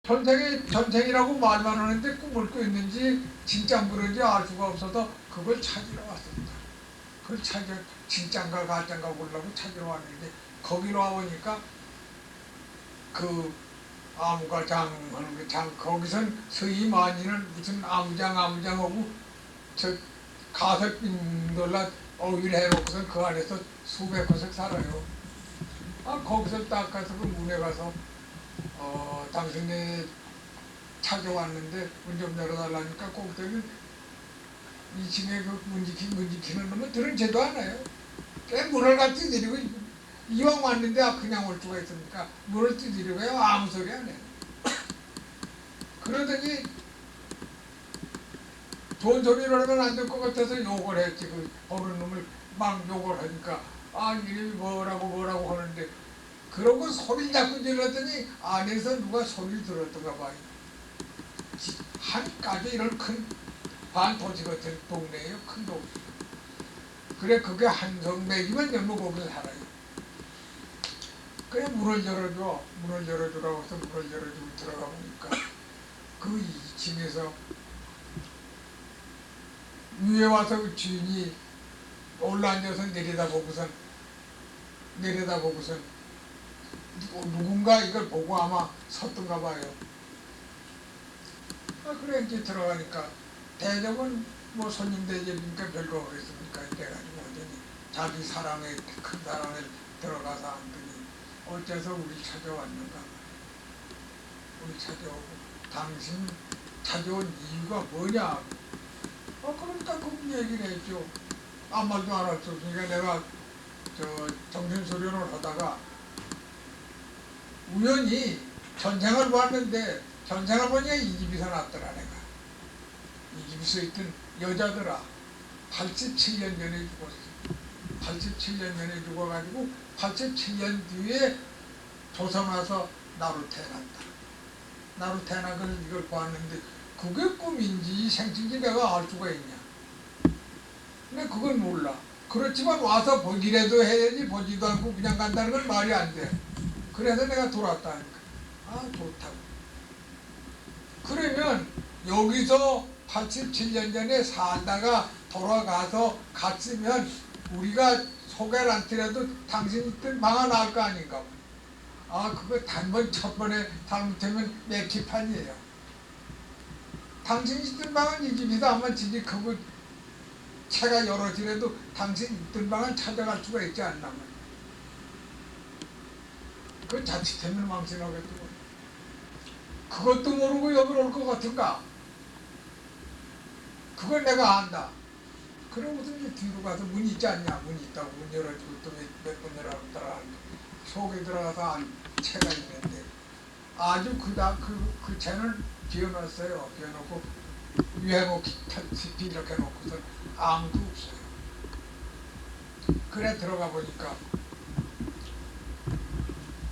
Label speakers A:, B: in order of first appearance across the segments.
A: 전생이라고 말만 하는데 꿈을 꿔있는지 진짜인 그런지 알 수가 없어서 그걸 찾으러 왔습니다. 그걸 진짜인가 가짜인가 보려고 찾으러 왔는데 거기로 와보니까 그 아무가 장하는 그 장 거기선 서희 많이는 무슨 아무장하고 저 가석 빈돌라 어휘를 해놓고선 그 안에서 수백 곳을 살아요. 거기서 딱 가서 그 문에 가서 당신이 찾아왔는데 문 좀 열어달라니까 꼭대기 2층에 그 문 지키는 놈은 들은 죄도 않아요. 문을 같이 내리고 이왕 왔는데 그냥 올 수가 있습니까? 문을 두드리고요. 아무 소리 안 해요. 그러더니 좋은 소리를 하면 안 될 것 같아서 욕을 했지. 그 어른 놈을 막 욕을 하니까 이름이 뭐라고 하는데 그러고 소리를 자꾸 질렀더니 안에서 누가 소리를 들었던가 봐요. 한까지 이런 큰 반도시 같은 동네예요. 큰 도시. 그래 그게 한성맥이면 전부 거기서 살아요. 그래 문을 열어주라고 해서 문을 열어주고 들어가 보니까 그 2층에서 위에 와서 그 주인이 올라앉아서 내려다보고선 누군가 이걸 보고 아마 섰던가 봐요. 그래 이제 들어가니까 대접은 뭐 손님 대접이니까 별거 그랬습니까? 이래가지고 하더니 자기 사랑에 큰 사랑에 들어가서 앉더니 어째서 우리 찾아왔는가? 우리 찾아오고 당신 찾아온 이유가 뭐냐? 그러니까 그 얘기를 했죠. 아무 말도 안 할 수 없으니까 내가 정신수련을 하다가 우연히 전생을 봤는데 전생을 보니까 이 집에서 났더라 내가. 이 집에서 있던 여자더라. 87년 전에 죽었어. 87년 전에 죽어가지고 87년 뒤에 조선 와서 나로 태어났다. 나로 태어나서 이걸 봤는데 그게 꿈인지 생신지 내가 알 수가 있냐. 근데 그건 몰라. 그렇지만 와서 보기라도 해야지 보지도 않고 그냥 간다는 건 말이 안 돼. 그래서 내가 돌아왔다니까. 좋다고. 그러면 여기서 87년 전에 살다가 돌아가서 갔으면 우리가 소개를 않더라도 당신 있던 방아 나을 거 아닌가. 그거 단번 첫 번에 잘못하면 맥히판이에요. 당신 있던 방은 이 집이다 하면 집이 크고 채가 여럿이라도 당신 있던 방을 찾아갈 수가 있지 않나. 그 자칫하면 망신하겠더군. 그것도 모르고 여기 올 것 같은가? 그걸 내가 안다. 그러고서 이제 뒤로 가서 문 있지 않냐? 문 있다고 문 열어주고 또 몇 번 열어놨더라. 속에 들어가서 채가 있는데 아주 그 채는 비워놨어요. 비워놓고 위에 놓기 이렇게 놓고서 아무도 없어요. 그래 들어가 보니까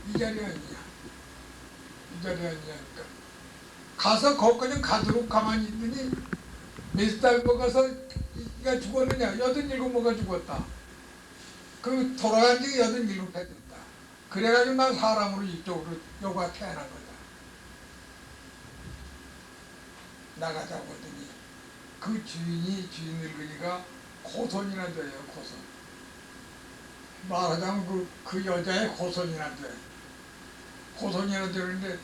A: 이 자리 아니냐. 이 자리 아니냐니까 가서 거기까지 가도록 가만히 있더니 몇 달 먹어서 이가 죽었느냐. 87모가 죽었다. 그 돌아간 지 87해 됐다. 그래가지고 난 사람으로 이쪽으로 여기가 태어난 거다. 나가자고 하더니 그 주인 늙은이가 고손이나 돼요. 고손. 말하자면 그 여자의 고손이나 돼. 고손이나 되는데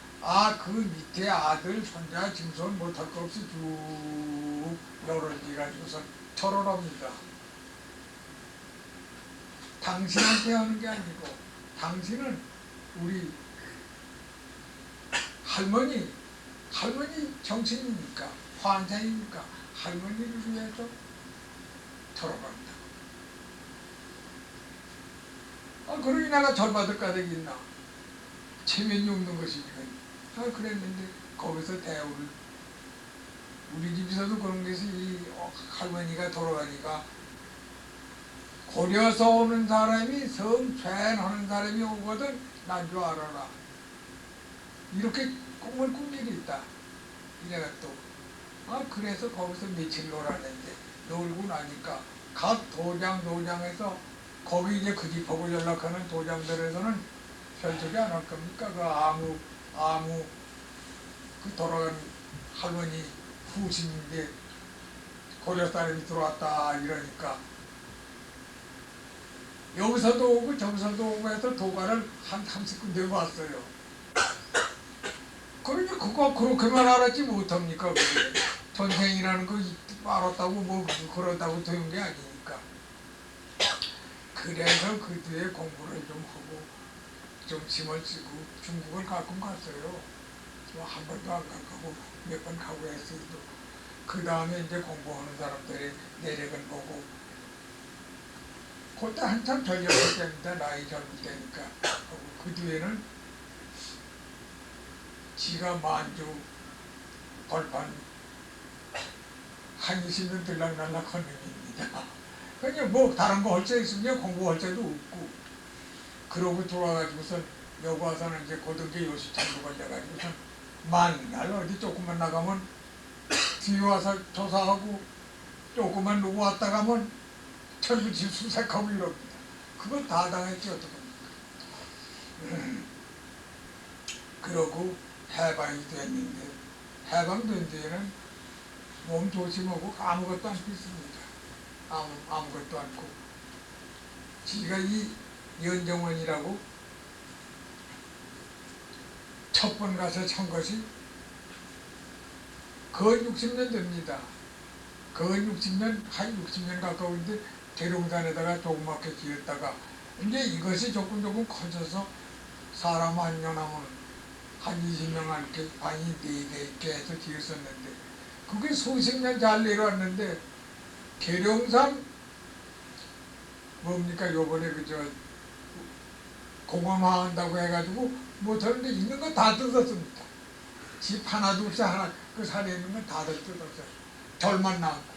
A: 그 밑에 아들, 손자, 짐승 못할 거 없이 쭉 여럿이 가지고서 철원합니다. 당신한테 하는 게 아니고 당신은 우리 할머니 정신이니까 환상이니까 할머니를 위해서 털어갑니다. 그러니 내가 절받을 까닭이 있나. 체면이 없는 것이니까. 그랬는데 거기서 대우를 우리 집에서도 그런 것이 이 할머니가 돌아가니까 고려서 오는 사람이 성죄하는 사람이 오거든 난 줄 알아라. 이렇게 꿈을 꾼 일이 있다. 이래가 또 그래서 거기서 며칠 놀았는데 놀고 나니까 각 도장에서 거기 이제 그 집하고 연락하는 도장들에서는 별적이 안 할 겁니까? 그 아무 그 돌아간 할머니 후신인데 고려 사람이 들어왔다 이러니까 여기서도 오고 저기서도 오고 해서 도가를 한 30군데 왔어요. 그러니 그거 그렇게만 알았지 못합니까? 그게. 전생이라는 거 알았다고 뭐 그러다고 되는 게 아니니까. 그래서 그 뒤에 공부를 좀 하고 좀 짐을 지고 중국을 가끔 갔어요. 한 번도 안 가고 몇 번 가고 했어도 그 다음에 이제 공부하는 사람들의 내력을 보고 그때 한참 젊었을 때입니다. 나이 젊을 때니까. 그 뒤에는 지가 만주 벌판 한 20년 들락날락 한 놈입니다. 그냥 뭐 다른 거 할 수 있으면 공부할 때도 없고 그러고 돌아가지고서 여기 와서는 이제 고등계 요시창도 걸려가지고서 만날 어디 조금만 나가면 뒤에 와서 조사하고 조금만 누구 왔다 가면 철부지 수색하고 이럽니다. 그거 다 당했지 어떡합니까. 그러고 해방이 됐는데 해방된 뒤에는 몸 조심하고 아무것도 안 pis습니다. 아무것도 않고 지가 이 연정원이라고 첫 번 가서 천 것이 거의 60년 됩니다. 거의 60년, 한 60년 가까운데 대룡산에다가 조그맣게 지었다가 이제 이것이 조금 커져서 사람 한 명하면 한 20명 이렇게 방이 4개 있게 해서 지었었는데 그게 수십 년 잘 내려왔는데 계룡산 뭡니까 요번에 그저 공원화한다고 해가지고 못하는데 있는 거 다 뜯었습니다. 집 하나 둘씩 하나 그 산에 있는 건 다들 뜯었어요. 절만 나왔고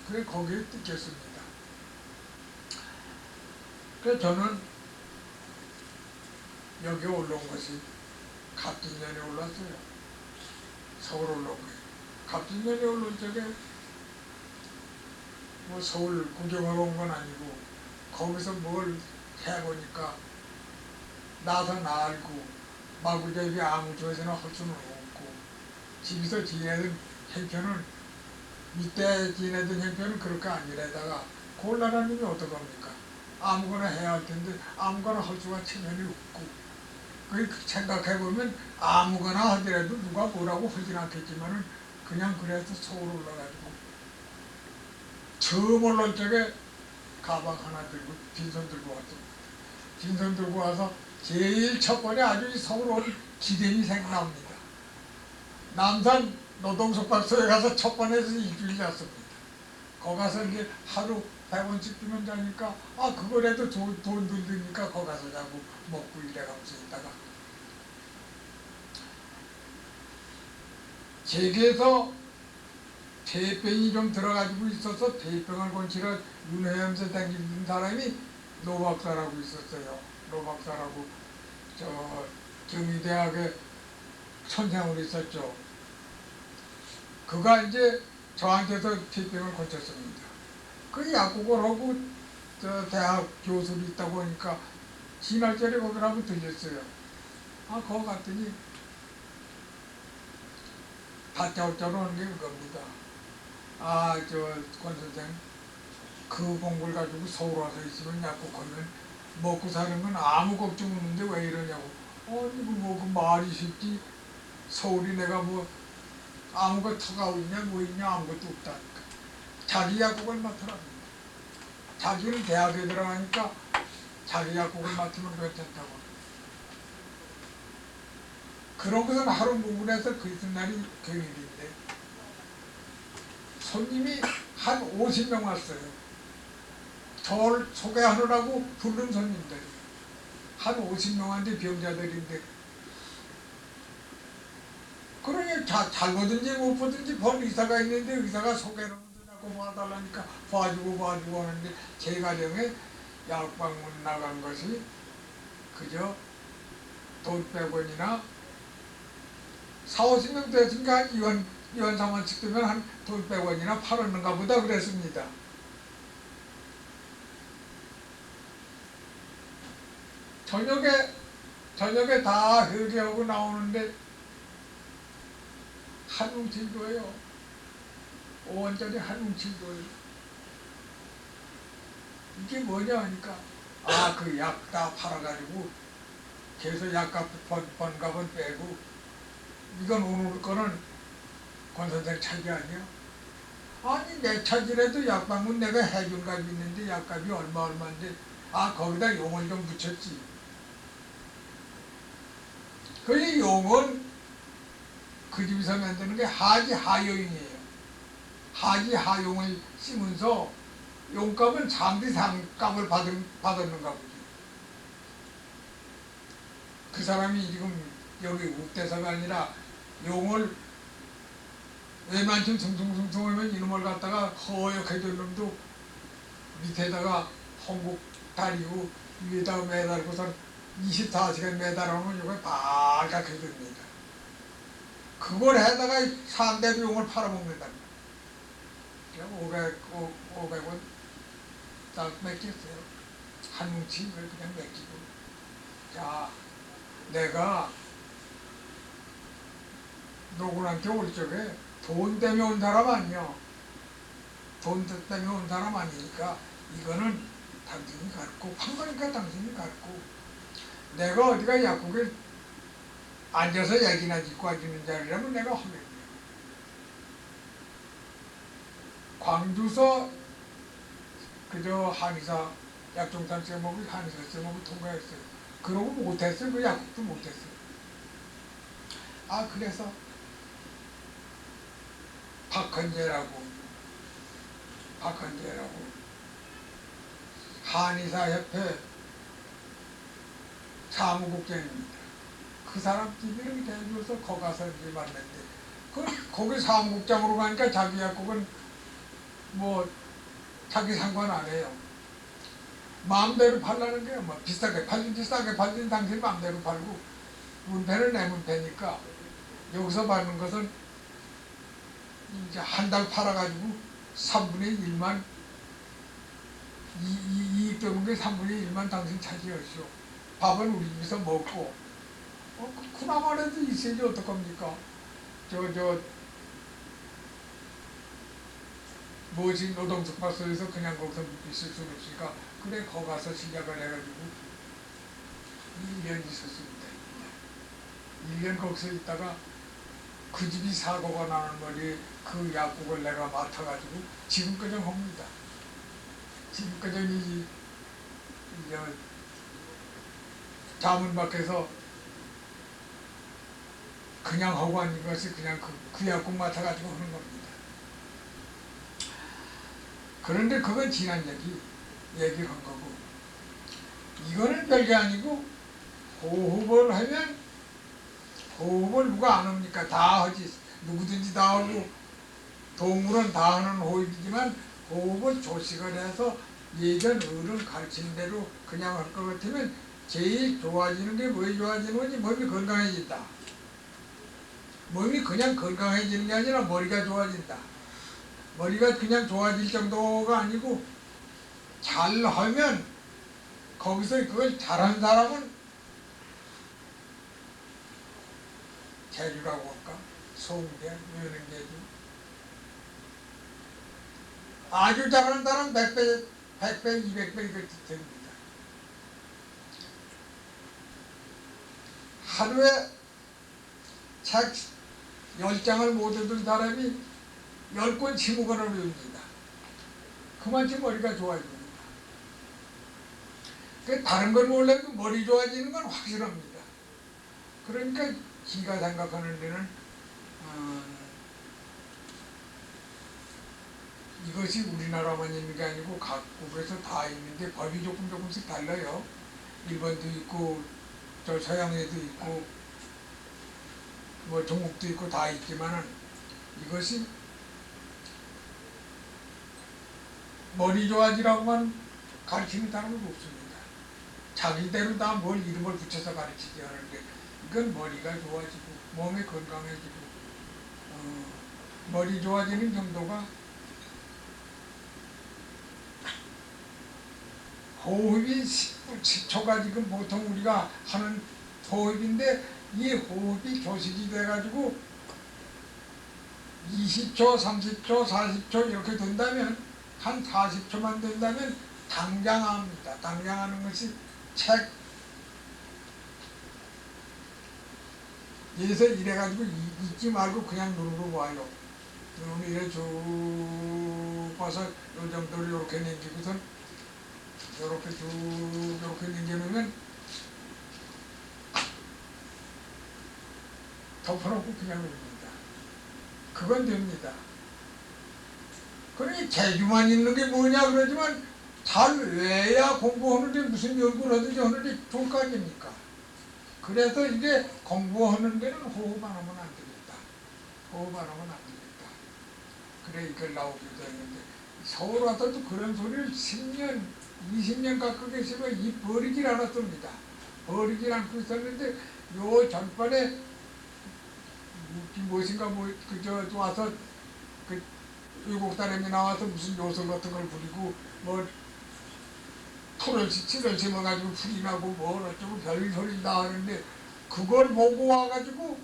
A: 그래 거기에 뜯겼습니다. 그래서 저는 여기 올라온 것이 갑진년에 올랐어요. 서울 올라온 거예요. 갑진년에 올라온 적에 뭐 서울 구경하러 온 건 아니고 거기서 뭘 해보니까 나서 알고 마구잡이 아무 조에서나 할 수는 없고 집에서 지내던 형편은 이때 지내던 형편은 그렇게 아니라다가 곤란한 놈이 어떡합니까? 아무거나 해야 할 텐데 아무거나 할 수가 체면이 없고 그 생각해보면 아무거나 하더라도 누가 뭐라고 하진 않겠지만은 그냥 그래서 서울 올라가지고 처음 올라올 적에 가방 하나 들고 빈손 들고 왔습니다. 빈손 들고 와서 제일 첫 번에 아주 서울 온 기념이 생각납니다. 남산 노동숙박소에 가서 첫 번에서 2주일 잤습니다. 거기 가서 이제 하루 100원씩 주면 자니까 그거라도 돈 들으니까 거기 가서 자고 먹고 이래가면서 있다가 제게에서 폐병이 좀 들어가지고 있어서 폐병을 고치러 윤회염새 다니는 사람이 노박사라고 있었어요. 노박사라고 저 경희대학에 선생으로 있었죠. 그가 이제 저한테서 폐병을 고쳤습니다. 그 약국을 하고 저 대학 교수로 있다고 하니까 지날짜리 거기를 한번 들렸어요. 거기 갔더니 다짜고짜로 하는 게 그겁니다. 권 선생 그 공부를 가지고 서울 와서 있으면 약국하면 먹고 사는 건 아무 걱정 없는데 왜 이러냐고. 그 말이 쉽지. 서울이 내가 뭐 아무것도 터가 있냐 뭐 있냐 아무것도 없다니까. 자기 약국을 맡으랍니다. 자기는 대학에 들어가니까 자기 약국을 맡으면 괜찮다고. 그런 것은 하루 묵은해서 그 이튿날이 경일인데 손님이 한 50명 왔어요. 저를 소개하느라고 부른 손님들이 한 50명한테 병자들인데 그러니 잘 보든지 못 보든지 본 의사가 있는데 의사가 소개를 하고 봐달라니까 봐주고 하는데 제 가정에 약방문 나간 것이 그저 돈 100원이나 40~50명 됐으니까 이원 3원씩 되면 한 돈 100원이나 팔았는가 보다 그랬습니다. 저녁에 다 회개하고 나오는데 한 뭉칠 줘요. 5원짜리 한 뭉칠 줘요. 이게 뭐냐 하니까 그 약 다 팔아가지고 계속 약값 번값은 빼고 이건 오늘 거는 권 선생 차지 아니야? 아니 내 차지라도 약방문 내가 해준 값이 있는데 약값이 얼마인데 거기다 용을 좀 붙였지. 그 용은 그 집에서 만드는 게 하지하용이에요. 하지하용을 쓰면서 용값은 상대 상값을 받았는가 보지. 그 사람이 지금 여기 옥대사가 아니라 용을 외만큼 숭숭숭숭 하면 이놈을 갖다가 허옇게 된 놈도 밑에다가 홍국 다리고 위에다가 매달고서 24시간 매달아놓으면 이거 빨갛게 됩니다. 그걸 해다가 3대 용을 팔아먹는다. 500원 딱 맡겼어요. 한 뭉치 그냥 맡기고. 자, 내가 노군한테 올 적에 돈 때문에 온 사람 아니야. 돈 때문에 온 사람 아니니까 이거는 당신이 갖고 판 거니까 당신이 갖고 내가 어디가 약국에 앉아서 얘기나 짓고 앉는 자리라면 내가 하겠네. 광주서 그저 한의사 약종산 제목이 한의사 제목을 통과했어요. 그러고 못했어요. 그 약국도 못했어요. 그래서 박헌재라고 한의사협회 사무국장입니다. 그 사람 TV를 대줘서 거기 가서 이제 만났는데 거기 사무국장으로 가니까 자기 약국은 뭐 자기 상관 안 해요. 마음대로 팔라는 게 뭐 비싸게 팔든지 싸게 팔든지 당신 마음대로 팔고 문패는 내 문패니까 여기서 받는 것은 이제 한 달 팔아가지고 3분의 1만 이익 되는 게 3분의 1만 당신 차지하시오. 밥은 우리 집에서 먹고 그나마라도 있어야지 어떡합니까? 무엇이 노동특파소에서 그냥 거기서 있을 수는 없으니까 그래 거기 가서 시작을 해가지고 1년 있었습니다. 1년 거기서 있다가 그 집이 사고가 나는 거지 그 약국을 내가 맡아가지고 지금까지 합니다. 지금까지 이제 자문 밖에서 그냥 하고 하는 것이 그냥 그 약국 맡아가지고 하는 겁니다. 그런데 그건 지난 얘기한 거고 이거는 별게 아니고 호흡을 하면 호흡을 누가 안 합니까? 다 하지. 누구든지 다 하고 동물은 다 하는 호흡이지만 호흡을 조식을 해서 예전 어른 가르친 대로 그냥 할 것 같으면 제일 좋아지는 게 왜 좋아지는 거지? 몸이 건강해진다. 몸이 그냥 건강해지는 게 아니라 머리가 좋아진다. 머리가 그냥 좋아질 정도가 아니고 잘하면 거기서 그걸 잘한 사람은 재주라고 할까? 소문대, 유능재주. 아주 잘하는 사람 100배, 200배 이렇게 됩니다. 하루에 책 10장을 못 읽은 사람이 10권 20권을 외웁니다. 그만큼 머리가 좋아집니다. 다른 건 몰라도 머리 좋아지는 건 확실합니다. 그러니까 지가 생각하는 데는 이것이 우리나라만 있는 게 아니고 각국에서 다 있는데 법이 조금씩 달라요. 일본도 있고 저 서양에도 있고 뭐 중국도 있고 다 있지만은 이것이 머리 좋아지라고만 가르치는 사람은 없습니다. 자기대로 다 뭘 이름을 붙여서 가르치지 하는데 이건 머리가 좋아지고 몸이 건강해지고 머리 좋아지는 정도가 호흡이 10초가 지금 보통 우리가 하는 호흡인데 이 호흡이 조식이 돼가지고 20초, 30초, 40초 이렇게 된다면, 한 40초만 된다면 당장합니다. 당장하는 것이 책 여기서 이래가지고 잊지 말고 그냥 누르고 와요. 눈을 이래 쭉 봐서 요 정도를 이렇게 넘기고선 이렇게 쭉 이렇게 넘겨놓으면 덮어놓고 그냥 누릅니다. 그건 됩니다. 그러니 재주만 있는 게 뭐냐 그러지만 잘 외야 공부하는데 무슨 연구를 하든지 하는데 좋을 거 아닙니까? 그래서 이게 공부하는 데는 호흡 안 하면 안 되겠다. 호흡 안 하면 안 되겠다. 그래 이걸 나오기도 했는데 서울 와서도 그런 소리를 10년, 20년 갖고 계시면 이 버리질 않았습니다. 버리질 않고 있었는데 요 전반에 무엇인가 그저 와서 그 외국 사람이 나와서 무슨 요술 같은 걸 부리고 뭐 풀을 칠을 심어가지고 풀이 나고 뭐 어쩌고 별소리 다 하는데 그걸 보고 와가지고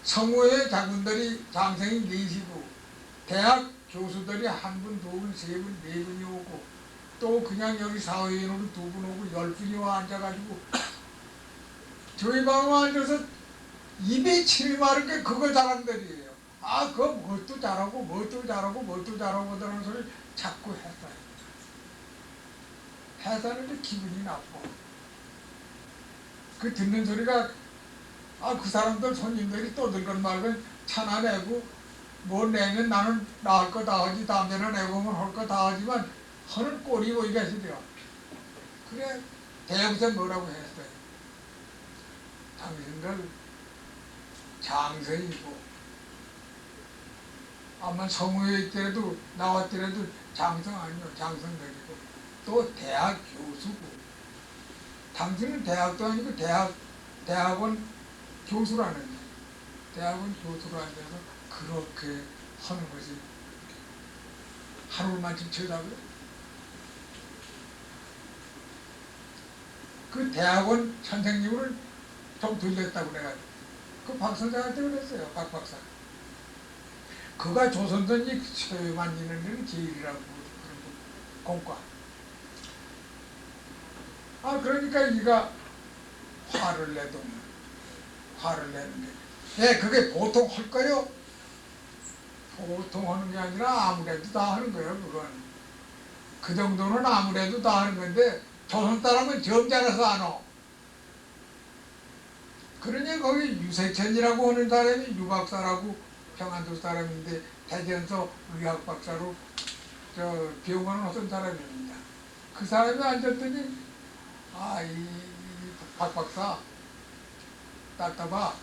A: 성우의 장군들이 장생이 계시고 대학 교수들이 한 분, 두 분, 세 분, 네 분이 오고 또 그냥 여기 사회인으로 두 분 오고 10분이 와 앉아가지고 저희 방에 앉아서 입에 침이 마른 게 그거 사람들이에요. 아, 그거 뭣도 잘하고 뭣도 잘하고 뭣도 잘하고 그러는 소리 자꾸 했어요. 해서는 기분이 나쁘고 그 듣는 소리가 그 사람들 손님들이 떠들건 말건 차나 내고 뭐 내면 나는 나 할 거 다 하지 담배나 내고 하면 할 거 다 하지만 하는 꼴이 보이가 싫어요. 그래 대형에서 뭐라고 했어요. 당신들 장성이고 아마 성우에 있더라도 나왔더라도 장성 아니요 장성들이고 또 대학 교수고 당신은 대학도 아니고 대학원 교수라는 대학원 교수로 앉아서 그렇게 하는 것이 하루만쯤 쳐다고요? 그 대학원 선생님을 좀 돌렸다고 그래가지고 그 박 선생한테 그랬어요. 박 박사. 그가 조선전이 쇠 만지는 데는 제일이라고 그러고 공과. 그러니까 이가 화를 내도 화를 내는 게 그게 보통 할 거요? 보통 하는 게 아니라 아무래도 다 하는 거예요. 그건 그 정도는 아무래도 다 하는 건데 조선 사람은 점잖아서 안 와. 그러니 거기 유세천이라고 하는 사람이 유박사라고 평안도 사람인데 대전서 의학 박사로 병원을 하던 사람입니다. 그 사람이 앉았더니 이 박 박사 따따봐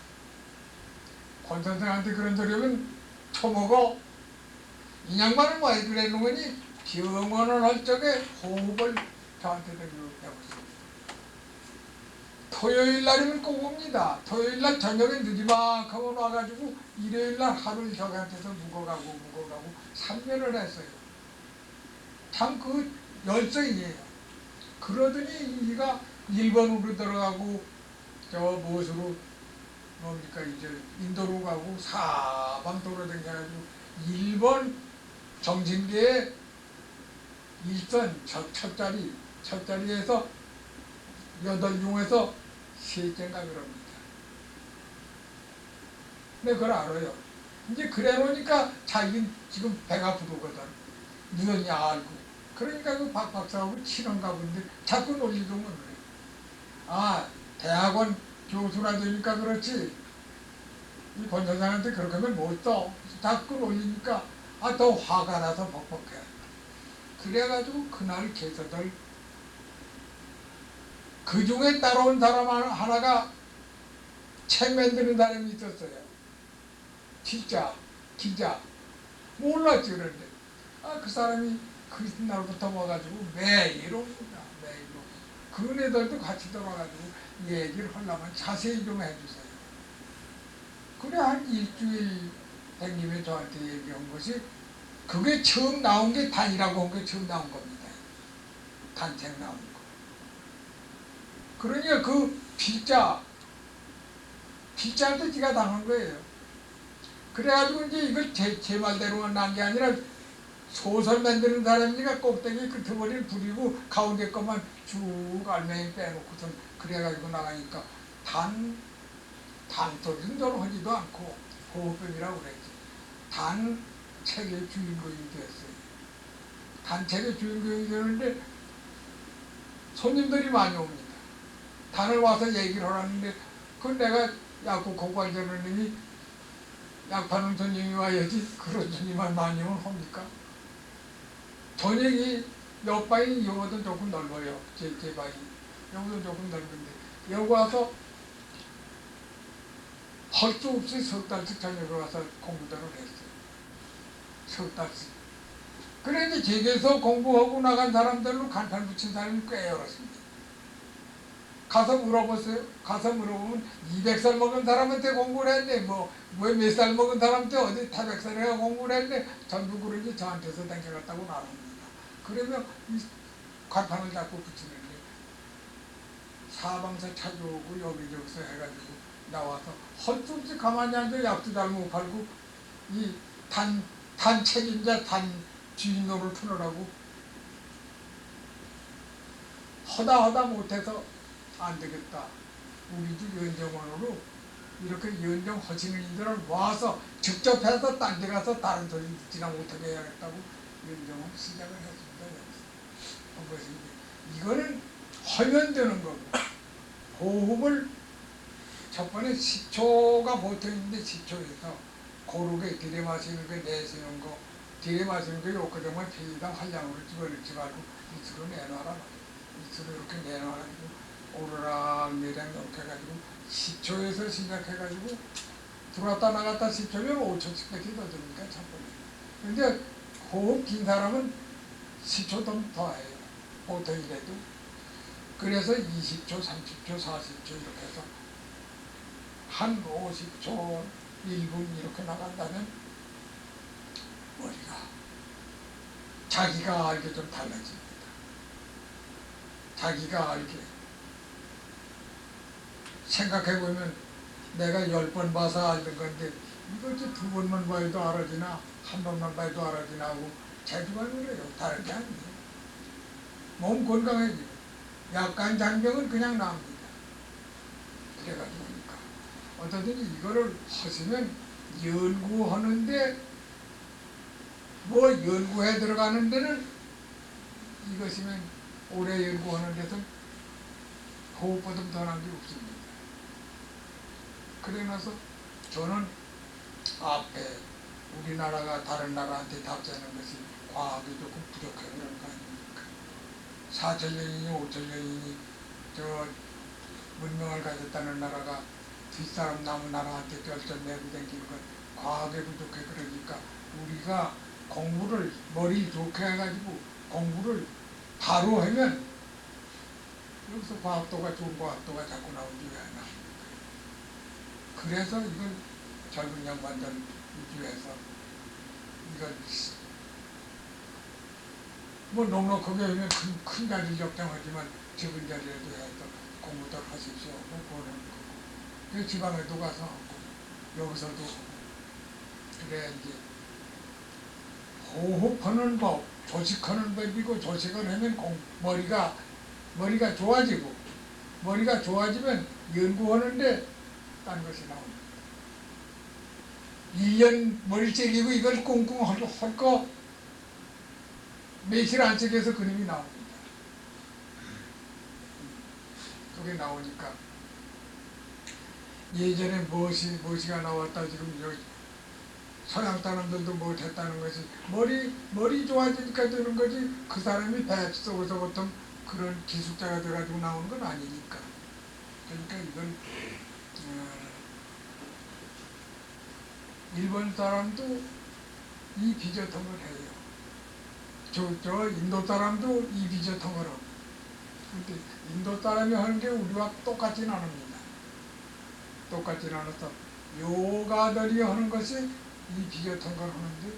A: 권 선생한테 그런 소리 하면 처먹어. 이 양반은 왜 그러는 거니? 병원을 할 적에 호흡을 저한테 배웠습니다. 토요일 날이면 꼭 옵니다. 토요일 날 저녁에 늦지막하고 와가지고 일요일 날 하루를 저한테서 묵어가고 3년을 했어요. 참 그 열정이에요. 그러더니 이가 일본으로 들어가고 무엇으로 뭡니까 이제 인도로 가고 사방도로 댕겨가지고 일본 정신계의 일선 첫 자리에서 8중에서 3개인가 그럽니다. 근데 그걸 알아요. 이제 그래 놓으니까 자기는 지금 배가 부르거든. 누웠냐 알고. 그러니까 그 박 박사하고 친한가 본데 자꾸 놀리던 거예요. 대학원 교수라 되니까 그렇지. 이 권 선생한테 그렇게 하면 못 써. 자꾸 놀리니까 더 화가 나서 벅벅해. 그래가지고 그날 개서들 그 중에 따라온 사람 하나가 책 만드는 사람이 있었어요. 기자. 몰랐지 그런데. 그 사람이 그 날부터 와가지고 매일 옵니다. 매일 오고. 그 애들도 같이 들어와가지고 얘기를 하려면 자세히 좀 해주세요. 그래 한 일주일 댕기면 저한테 얘기한 것이 그게 처음 나온 게 단이라고 한 게 처음 나온 겁니다. 단책 나온 거. 그러니까 그 필자 피자도 지가 당한 거예요. 그래가지고 이제 이걸 제 말대로만 난 게 아니라 소설 만드는 사람이니까 꼭대기 끝머리를 부리고 가운데 것만 쭉 알맹이 빼놓고선 그래가지고 나가니까 단소리는 좀 하지도 않고 호흡병이라고 그랬지. 단책의 주인공이 됐어요. 단책의 주인공이 되는데 손님들이 많이 옵니다. 단을 와서 얘기를 하라는데 그건 내가 약국 고관전원님이 약 파는 손님이 와야지 그런 손님만 많이 오면 합니까? 저녁이 옆방이 여기도 조금 넓어요. 제 방이 여기도 조금 넓은데 여기 와서 할 수 없이 석 달씩 저녁에 와서 공부들을 했어요. 석 달씩. 그래 이제 제게서 공부하고 나간 사람들로 간판 붙인 사람이 꽤 열었습니다. 가서 물어보세요. 가서 물어보면 200살 먹은 사람한테 공부를 했네. 왜 몇 살 먹은 사람한테 어디 타백살에가 공부를 했네. 전부 그러지 저한테서 당겨갔다고 나옵니다. 그러면 이 간판을 잡고 붙이는데 사방서 찾아오고 여기저기서 해가지고 나와서 할 수 없이 가만히 앉아 약도 잘 못 팔고 이 단 책임자 단 주인으로 풀으라고 하다 못해서 안 되겠다. 우리 집 연정원으로 이렇게 연정하시는 이들을 모아서 직접 해서 딴 데 가서 다른 소리 듣지나 못하게 해야겠다고 연정원 시작을 했습니다. 이거는 하면 되는 거고 호흡을 첫 번에 10초가 보통인데 10초에서 고르게 들이마시는 거 내쉬는 거 들이마시는 거 요거 정말 피당 한량으로 집어넣지 말고 밑으로 내놔라. 밑으로 이렇게 내놔가지고 오르락 내리락 이렇게 해가지고 10초에서 시작해가지고 들어왔다 나갔다 10초면 5초씩 밖에 더 주니까 첫 번에. 근데 호흡 긴 사람은 10초 더 해요. 보통이라도. 그래서 20초, 30초, 40초 이렇게 해서 한 50초, 1분 이렇게 나간다면 머리가 자기가 알게 좀 달라집니다. 자기가 알게. 생각해보면 내가 10번 봐서 알는 건데 이거 이제 2번만 봐도 알아지나 한 번만 봐도 알아지나 하고 자주만 그래요. 다른 게 아니에요. 몸 건강해지고 약간 장병은 그냥 나옵니다. 그래가지고 하니까 어떠든지 이거를 하시면 연구하는데 연구해 들어가는 데는 이것이면 오래 연구하는 데서 호흡보다 더 난 게 없습니다. 그래 나서 저는 앞에 우리나라가 다른 나라한테 답지하는 것이 과학이 조금 부족해 그런 거 아닙니까? 4천년이니 5천년이니 저 문명을 가졌다는 나라가 뒷사람 남은 나라한테 결전 내고 다니는 건 과학에 부족해. 그러니까 우리가 공부를 머리 좋게 해가지고 공부를 바로 하면 여기서 과학도가 좋은 과학도가 자꾸 나오지 왜 안 나옵니까? 그래서 이걸 젊은 양반들 위주해서 이걸 넉넉하게 하면 큰 자리를 역정하지만 적은 자리라도 해서 공부들 하십시오. 그러는 거고. 지방에도 가서 하고 여기서도 하고. 그래 이제 호흡하는 법, 조식하는 법이고 조식을 하면 머리가 좋아지고 머리가 좋아지면 연구하는데 딴 것이 나옵니다. 1년 머리 째리고 이걸 꽁꽁 할 거 며칠 안 책에서 그림이 나옵니다. 그게 나오니까 예전에 무엇이가 나왔다 지금 여기 서양 사람들도 못했다는 것이 머리 좋아지니까 되는 거지 그 사람이 배 속에서 보통 그런 기숙자가 돼가지고 나오는 건 아니니까. 그러니까 이건 일본 사람도 이 비저통을 해요. 저 인도 사람도 이 비저통을 하고. 근데 인도 사람이 하는 게 우리와 똑같지는 않습니다. 똑같지는 않아서 요가들이 하는 것이 이 비저통을 하는데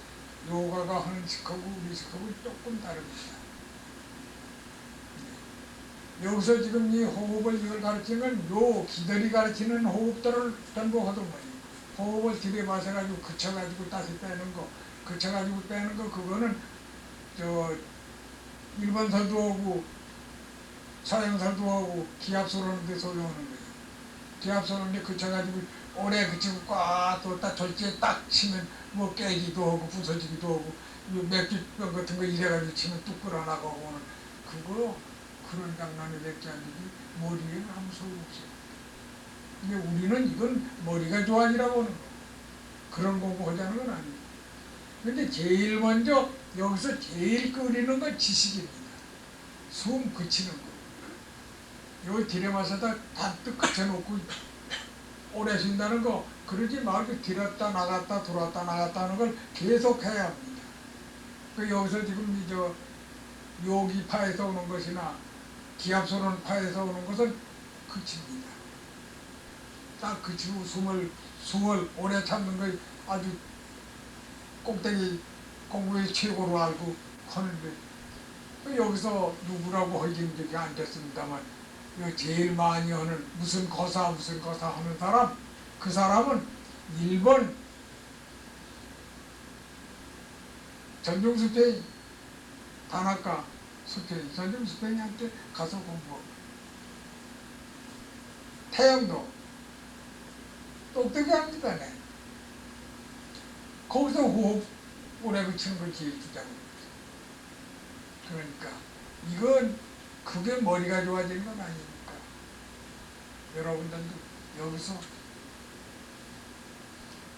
A: 요가가 하는 식하고 우리 식하고 조금 다릅니다. 여기서 지금 이 호흡을 이걸 가르치는 요 기들이 가르치는 호흡들을 전부 하더만요. 호흡을 들이마셔가지고 그쳐가지고 다시 빼는 거, 그쳐가지고 빼는 거, 그거는 저 일본설도 하고 서양설도 하고 기압 쏘는데 소용하는 거예요. 기압 쏘는데 그쳐가지고 오래 그치고 꽉 뒀다 절지에 딱 치면 뭐 깨기도 하고 부서지기도 하고 맥주병 같은 거 이래가지고 치면 뚝 끌어나가고 오는 그거 그런 장난이 될지 아니지 머리에는 아무 소용없어요. 근데 우리는 이건 머리가 좋아지라고 하는 거. 그런 공부하자는 건 아니에요. 근데 제일 먼저 여기서 제일 끓이는 건 지식입니다. 숨 그치는 거. 여기 들여마셔다 잔뜩 그쳐놓고 오래 쉰다는 거 그러지 말고 들었다 나갔다 들어왔다 나갔다 하는 걸 계속 해야 합니다. 그 여기서 지금 저 요기파에서 오는 것이나 기압소론 파에서 오는 것은 그칩니다. 딱 그치고 숨을 오래 참는 걸 아주 꼭대기 공부의 최고로 알고 하는데 여기서 누구라고 하긴 적이 안 됐습니다만 제일 많이 하는 무슨 거사 하는 사람 그 사람은 일본 전종수평 다나카 수평 전종수평한테 가서 공부하고 태양도 똑똑히 합니다. 네. 거기서 호흡 오래 그치는 걸 제일 주장을 합니다. 그러니까 이건 그게 머리가 좋아지는 건 아니니까 여러분들도 여기서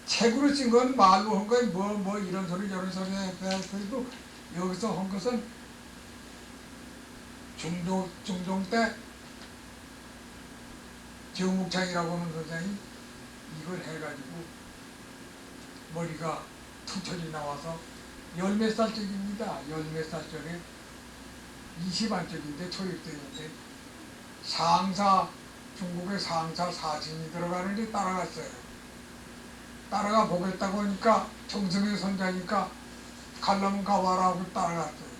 A: 책으로 쓴 건 말로 한 건 뭐 이런 소리 저런 소리 해도 여기서 한 것은 중동 때 정묵창이라고 하는 선생이 이걸 해가지고 머리가 툭쳐이 나와서 열 몇 살짜리입니다. 열 몇 살짜리 20안쪽인데 초입대인데 상사 중국의 상사 사진이 들어가는데 따라갔어요. 따라가 보겠다고 하니까 정성의 선자니까 가려면 가봐라 하고 따라갔어요.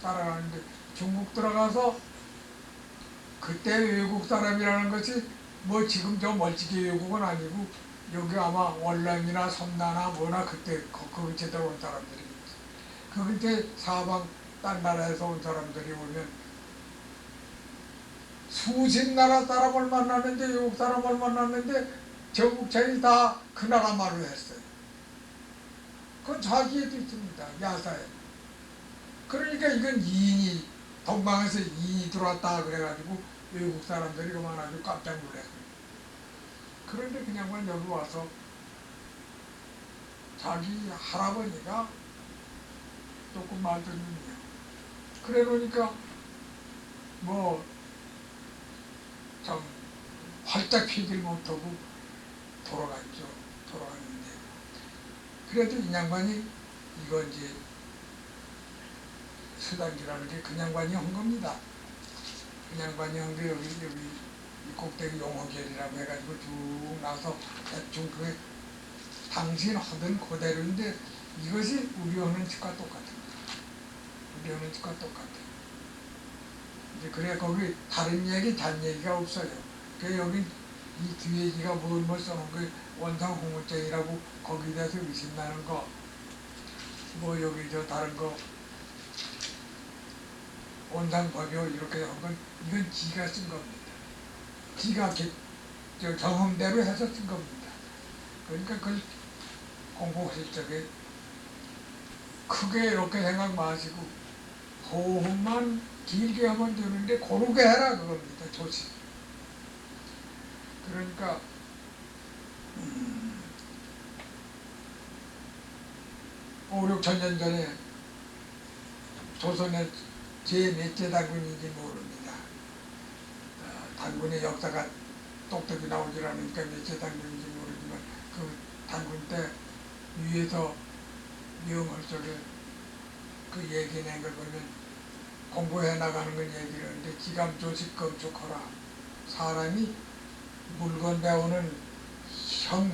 A: 따라가는데 중국 들어가서 그때 외국 사람이라는 것이 뭐 지금 저 멀찍이 외국은 아니고 여기 아마 월남이나 섬나나 뭐나 그때 그 근처에 온 사람들이 그 근처에 사방 딴 나라에서 온 사람들이 오면 수십 나라 사람을 만났는데 외국 사람을 만났는데 정국차이 다 그 나라 말로 했어요. 그건 자기에도 있습니다. 야사에. 그러니까 이건 이인이 동방에서 이인이 들어왔다 그래가지고 외국 사람들이 그만하고 깜짝 놀랐어요. 그런데 그냥만 여기 와서 자기 할아버지가 조금 말더니요. 그래 놓으니까 뭐 좀 활짝 피질 못하고 돌아갔는데 그래도 이 양반이 이거 이제 수단기라는 게 그 양반이 한 겁니다. 그 양반이 한 게 여기 꼭대기 용어결이라고 해가지고 쭉 나서 대충 그게 당신 하던 그대로인데 이것이 우리 하는 짓과 똑같습니다. 우리 하는 짓과 똑같아요. 이제 그래 거기 다른 얘기 잔 얘기가 없어요. 그 여기 이 뒤에기가 뭘 써놓은 거 원상 홍물증이라고 거기에 대해서 의심나는 거 뭐 여기 저 다른 거 원상법요 이렇게 한 건 이건 지가 쓴 겁니다. 지가 저 경험대로 해서 쓴 겁니다. 그러니까 그걸 공부하실 적에 크게 이렇게 생각 마시고 호흡만 길게 하면 되는데 고르게 해라 그겁니다. 조심. 그러니까 5, 6천 년 전에 조선의 제 몇째 단군인지 모릅니다. 단군의 역사가 똑똑히 나오질 않으니까 몇째 단군인지 모르지만 그 단군 때 위에서 명할 적에 그 얘기 낸 걸 보면 공부해 나가는 건 얘기를 하는데 기감조식 검축하라. 사람이 물건 배우는 형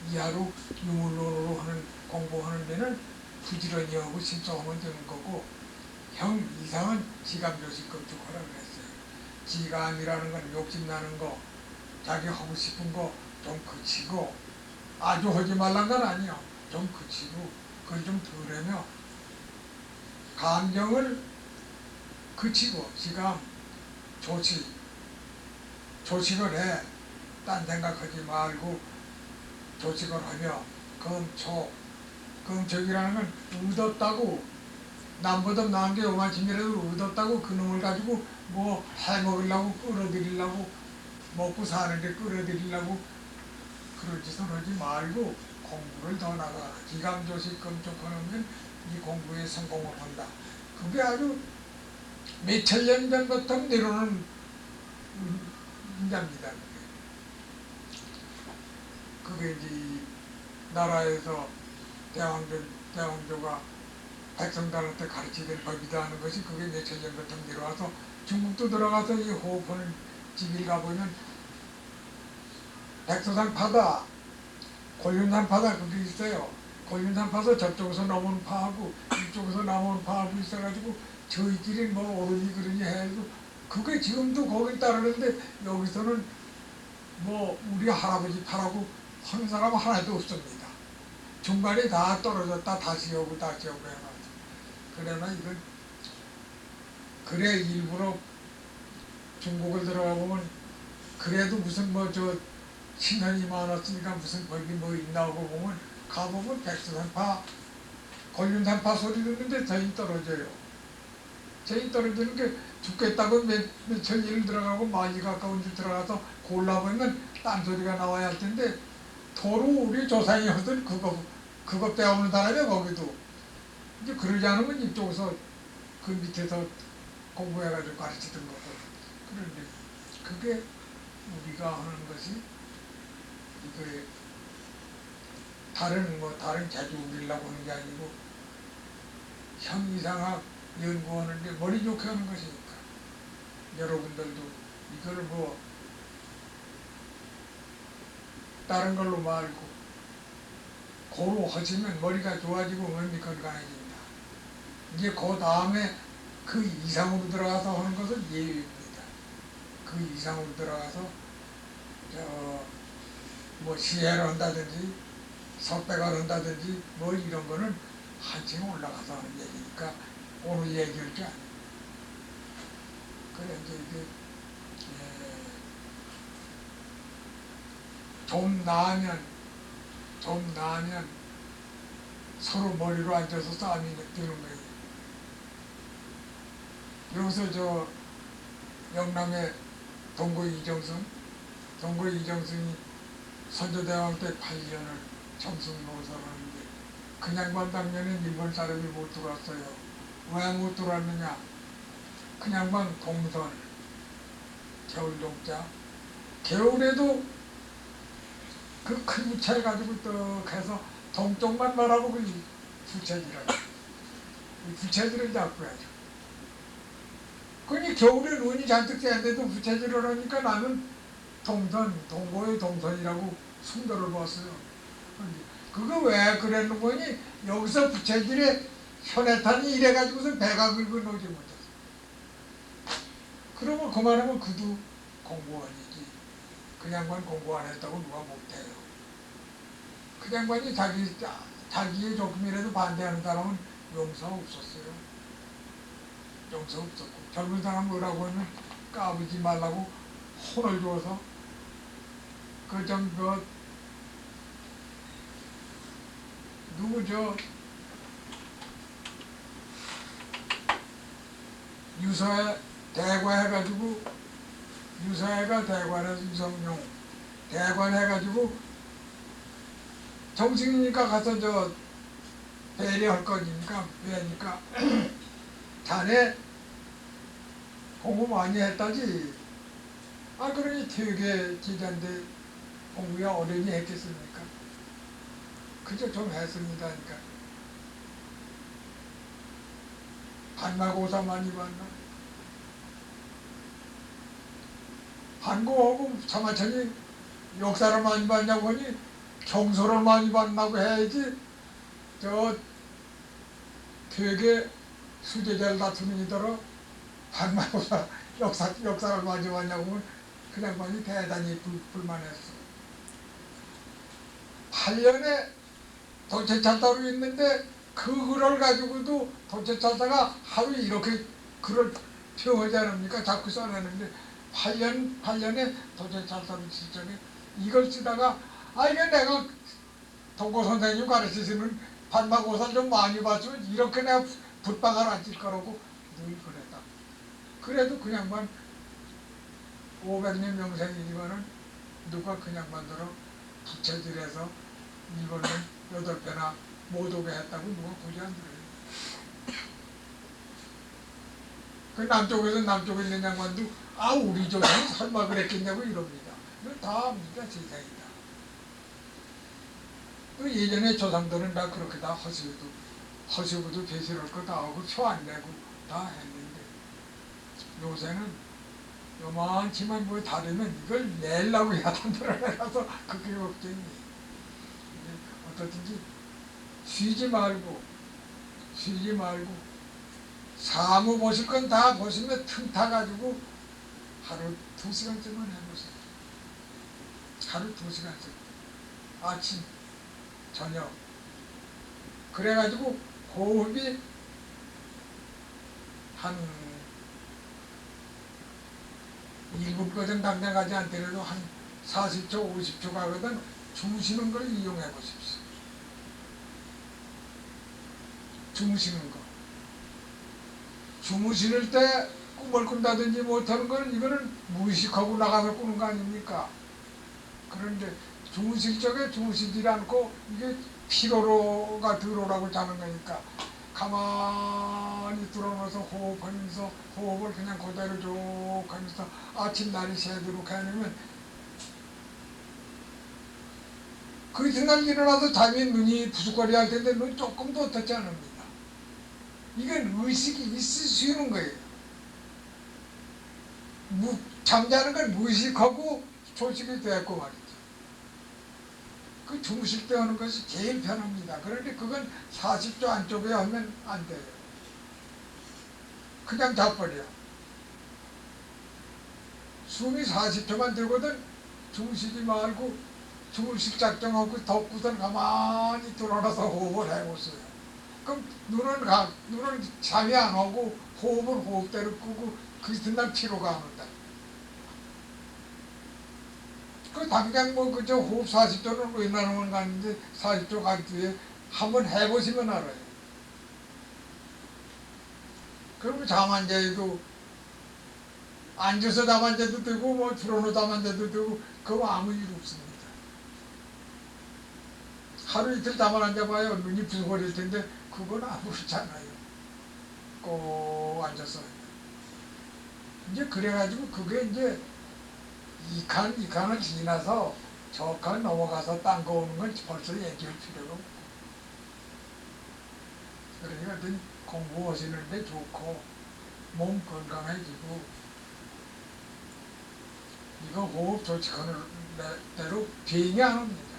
A: 이하로 유물론으로 하는 공부하는 데는 부지런히 하고 신청하면 되는 거고 형 이상은 지감조식금 주거라 그랬어요. 지감이라는 건 욕심나는 거, 자기 하고 싶은 거 좀 그치고, 아주 하지 말란 건 아니야. 좀 그치고 그걸 좀 덜으며 감정을 그치고 지감, 조식을 해. 딴 생각하지 말고 조식을 하며 금촉이라는 건 얻었다고, 남보다 나은 게 요만큼이라도 얻었다고 그 놈을 가지고 뭐 해먹으려고 끌어들이려고, 먹고 사는데 끌어들이려고 그런 짓을 하지 말고 공부를 더 나가. 기감조식 금촉하면 이 공부에 성공을 한다. 그게 아주 몇천 년 전부터 내려오는 문제입니다. 그게 이제 이 나라에서 대왕조가 백성들한테 가르치던 법이다 하는 것이 그게 몇천 년부터 내려와서, 중국도 들어가서 이 호흡하는 집일 가보면 백두산 파다, 곤륜산 파다 그게 있어요. 곤륜산 파서 저쪽에서 넘어오는 파하고 이쪽에서 넘어오는 파하고 있어가지고 저희끼리 뭐 오르니 그러니 해도 그게 지금도 거기 따르는데, 여기서는 뭐 우리 할아버지 파라고 하는 사람 하나도 없습니다. 중간에 다 떨어졌다 다시 오고 해가지고. 그러나 이건 그래 일부러 중국을 들어가 보면 그래도 무슨 뭐 저 신현이 많았으니까 무슨 법이 뭐 있나고 보면 가보면 백두산파, 곤륜산파 소리 듣는데 저희 떨어져요. 저희 떨어지는 게 죽겠다고 며칠 일 들어가고 많이 가까운 집 들어가서 골라보면 딴 소리가 나와야 할 텐데, 도로 우리 조상이 하던 그거 배우는 사람이야 거기도. 이제 그러지 않으면 이쪽에서 그 밑에서 공부해가지고 가르치던 거고. 그런데 그게 우리가 하는 것이 이거에 다른 재주 부리려고 하는 게 아니고 형이상학 연구하는데 머리 좋게 하는 것이니까. 여러분들도 이걸 뭐 다른 걸로 말고 고로 하시면 머리가 좋아지고 몸이 건강해집니다. 이제 그 다음에 그 이상으로 들어가서 하는 것은 예외입니다. 그 이상으로 들어가서 뭐 시해를 한다든지 석백을 한다든지 뭐 이런 거는 한층 올라가서 하는 얘기니까 오늘 얘기할 게 아니에요. 그래 이제 이게 좀 나으면 서로 머리로 앉아서 싸움이 되는 거예요. 여기서 저 영남의 동고 이정승이 선조대왕 때 8년을 점승노사를 하는데, 그 양반 당년엔 일본 사람이 못 들어왔어요. 왜 못 들어왔느냐? 그 양반 동선, 겨울동자, 겨울에도 그 큰 부채 가지고 떡 해서 동쪽만 바라보고 이 부채질하고, 이 부채질을 잡고 해야죠. 그러니 겨울에 눈이 잔뜩 쬐는데도 부채질을 하니까 나는 동고의 동선이라고 순도를 봤어요. 그거 왜 그랬는 거니? 여기서 부채질에 현해탄이 이래가지고서 배가 긁어 놓지 못했어. 그러면 그만하면 그도 공부원이지. 그 양반 공부 안 했다고 누가 못해요. 그 양반이 자기의 조금이라도 반대하는 사람은 용서 없었어요. 용서 없었고, 젊은 사람 뭐라고 하면 까부지 말라고 혼을 줘서 누구 유서에 대과해가지고, 유서회가 대관해서 유성룡 대관해가지고 정식이니까 가서 배려할 거니까 배니까 자네 공부 많이 했다지. 그러니 되게 기자인데 공부야 어른이 했겠습니까? 그저 좀 했습니다. 그러니까 반말고사 많이 봤나? 한국하고 차마천이 역사를 많이 봤냐고 하니 경서를 많이 봤나고 해야지. 되게 수제자를 다투는 이더러 반마고사 역사를 가져왔냐고 하면 그 양반이 대단히 불만했어. 8년에 도체찰사로 있는데 그 글을 가지고도 도체찰사가 하루 이렇게 글을 표하지 않습니까? 자꾸 써내는데 8년에 도체찰사로 칠 적에 이걸 쓰다가 이게 내가 동고 선생님 가르치시는 반마고사 좀 많이 봤으면 이렇게 내가 붓방을 안 칠 거라고 늘 그랬다. 그래도 그 양반 500년 명생이지만은 누가 그 양반들은 부채질해서 이거는 8배나 못 오게 했다고 누가 보지 안 들어요. 그 남쪽에 있는 양반도 우리 조상이 설마 그랬겠냐고 이럽니다. 이건 다 압니다. 세상이다. 또 예전에 조상들은 다 그렇게 다 허시고도 배실할 거 다 하고 표 안 내고 다 했는데 요새는 요만치만 뭐 다르면 이걸 내려고 야단들을 해서 그게 걱정이. 어떻든지 쉬지 말고 사무 보실 건 다 보시면 틈 타가지고 하루 2시간쯤은 해보세요. 하루 2시간쯤 아침 저녁 그래가지고 호흡이 한 1분까지는 당장 가지 않더라도 한 40초 50초 가거든 주무시는 걸 이용해 보십시오. 주무시는 때 꿈을 꾼다든지 못하는 거는 이거는 무의식하고 나가서 꾸는 거 아닙니까? 그런데 주무실 적에 주무시지 않고 이게 피로가 들어오라고 자는 거니까 가만히 들어놓아서 호흡하면서 호흡을 그냥 그대로 쭉 하면서 아침 날이 새도록 해놓으면 그 순간 일어나서 잠이 눈이 부숫거리 할 텐데 눈 조금도 어떻지 않습니다. 이건 의식이 있으시는 거예요. 잠자는 건 무의식하고 조식이 됐고 말이죠. 그 주무실 때 하는 것이 제일 편합니다. 그런데 그건 40초 안쪽에 하면 안 돼요. 그냥 자버려. 숨이 40초만 들거든 주무시지 말고 주무실 작정하고 덮고선 가만히 들어놔서 호흡을 해보세요. 그럼 눈은 잠이 안 오고 호흡은 호흡대로 끄고 그 이튿날 피로가 안 온다. 그 당장 그저 호흡 40초는 왜 나누는 거 아닌데 40초 간 뒤에 한번 해보시면 알아요. 그러면 잠 안 자도 앉아서 잠 안 자도 되고 뭐 들어놓고 잠 안 자도 되고 그거 아무 일 없습니다. 하루 이틀 잠을 안 자봐요. 눈이 부서버릴 텐데 그건 아무렇지 않아요. 꼭 앉아서 이제 그래가지고 그게 이제 이 칸을 지나서 저 칸 넘어가서 딴 거 오는 건 벌써 얘기할 필요가 없고 그러니까 공부하시는데 좋고 몸 건강해지고 이거 호흡 조직하는 대로 비행이 안 옵니다.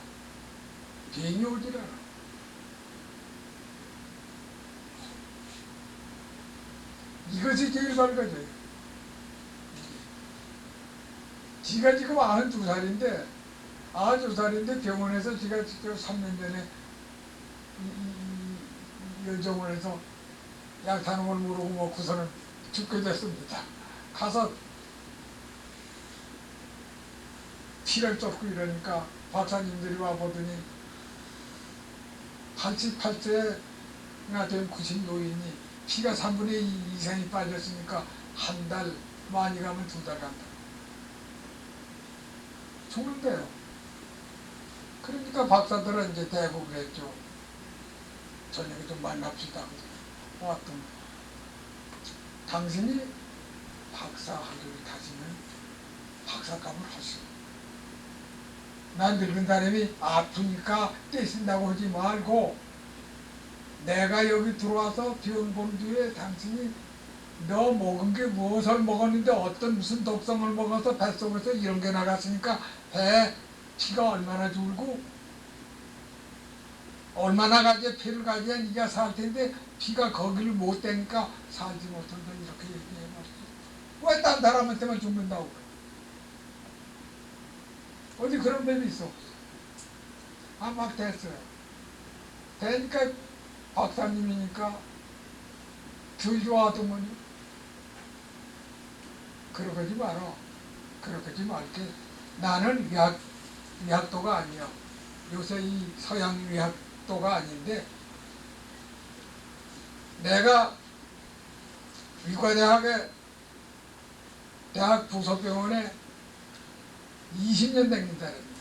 A: 비행이 오질 않아. 이것이 제일 밝아져요. 지가 지금 92살인데 병원에서 지가 3년 전에 연정을 해서 약 타는 걸 모르고 먹고서는 죽게 됐습니다. 가서 피를 쫓고 이러니까 박사님들이 와보더니 88세가 된 90 노인이 피가 3분의 2 이상이 빠졌으니까 한 달, 많이 가면 2달 간다. 죽는데요. 그러니까 박사들은 이제 대고 그랬죠. 저녁에 좀 만납시다. 왔더니 당신이 박사 학위를 타시면 박사감을 하시고 난 늙은 사람이 아프니까 떼신다고 하지 말고 내가 여기 들어와서 병 본 뒤에 당신이 너 먹은 게 무엇을 먹었는데 어떤 무슨 독성을 먹어서 뱃속에서 이런 게 나갔으니까 배 피가 얼마나 줄고 얼마나 가지야 피를 가지야 네가 살 텐데 피가 거기를 못 대니까 살지 못한다 이렇게 얘기해버렸어. 왜 딴 사람한테만 죽는다고 그래. 어디 그런 데도 있어. 아 막 됐어요. 되니까 박사님이니까 줄 좋아하더머니. 그러지 마라. 그러지 말게. 나는 의학도가 아니야. 요새 이 서양 의학도가 아닌데 내가 의과대학에 대학 부속병원에 20년 다닌 사람이야.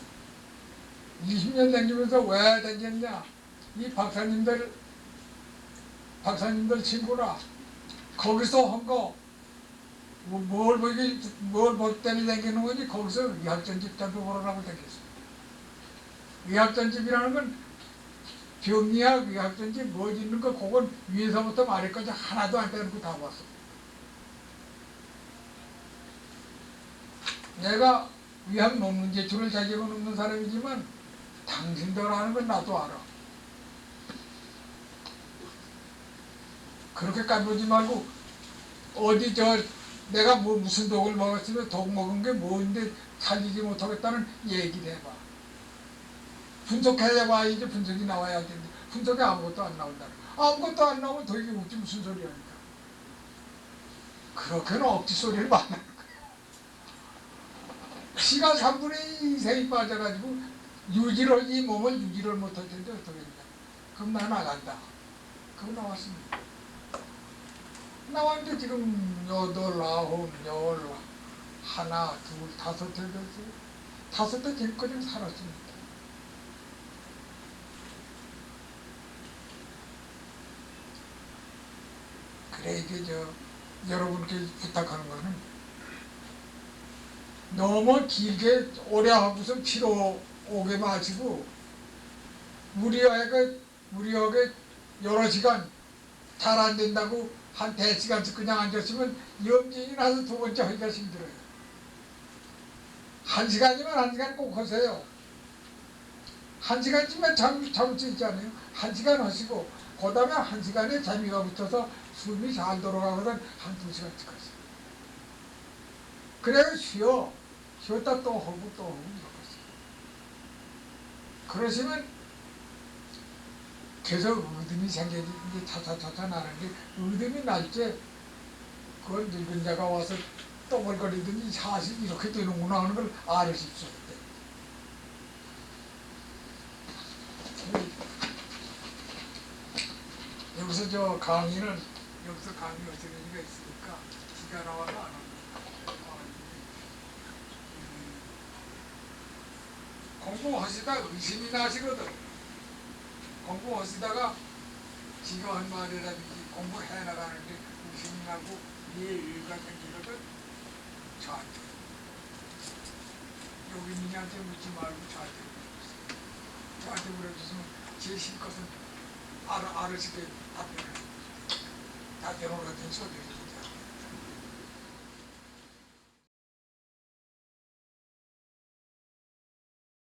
A: 20년 다니면서 왜 다녔냐? 이 박사님들 친구라. 거기서 한 거, 뭘 때문에 다니는 거지? 거기서 의학전집자도 보러라고 다녔어. 의학전집이라는 건 병리학, 의학전집 뭐 있는 거, 그건 위에서부터 말할까지 하나도 안 빼놓고 다 봤어. 내가 의학 논문 제출을 자격은 없는 사람이지만 당신들 하는 건 나도 알아. 그렇게 까불지 말고 어디 내가 무슨 독을 먹었으면 독 먹은 게 뭔데 살리지 못하겠다는 얘기를 해봐. 분석해봐. 이제 분석이 나와야 되는데 분석이 아무것도 안 나온다. 아무것도 안 나오면 더 이게 웃지 무슨 소리 하니까. 그렇게는 억지 소리를 많이 하는 거야. 피가 3분의 2 이상이 빠져가지고 이 몸을 유지를 못할 텐데 어떻게 했냐. 그럼 나 나간다. 그럼 나왔습니다. 나왔는데 지금 8, 9, 10, 하나, 둘, 5대 됐어요. 5대 지금까지 살았습니다. 그래 이게 여러분께 부탁하는 거는 너무 길게 오래 하고서 피로 오게 마시고 무리하게 여러 시간 잘 안 된다고 한 대시간씩 그냥 앉았으면 염증이 나서 두 번째 하기가 힘들어요. 1시간이면 1시간 꼭 하세요. 1시간쯤만 참을 수 있잖아요. 1시간 하시고 그 다음에 1시간에 재미가 붙어서 숨이 잘 돌아가거든 1~2시간씩 하세요. 그래야 쉬었다 또 하고 이렇게 하세요. 그러시면 계속 의듬이 생기지. 이제 차차차차 나는데 의듬이 날 때 그걸 늙은 자가 와서 떠벌거리더니 사실 이렇게 되는구나 하는 걸 알으십시오. 여기서 강의는 여기서 강의 어떤 의미가 있으니까 기가 나와도 안 합니다. 공부하시다 의심이 나시거든. 공부하시다가 지가 한 말이라든지 공부해 나가는데 의심이 나고 이해가 생기거든. 저한테 여기님한테 묻지 말고 저한테 물어주시면 제 실것은 알으시게 답변을 같은 소리를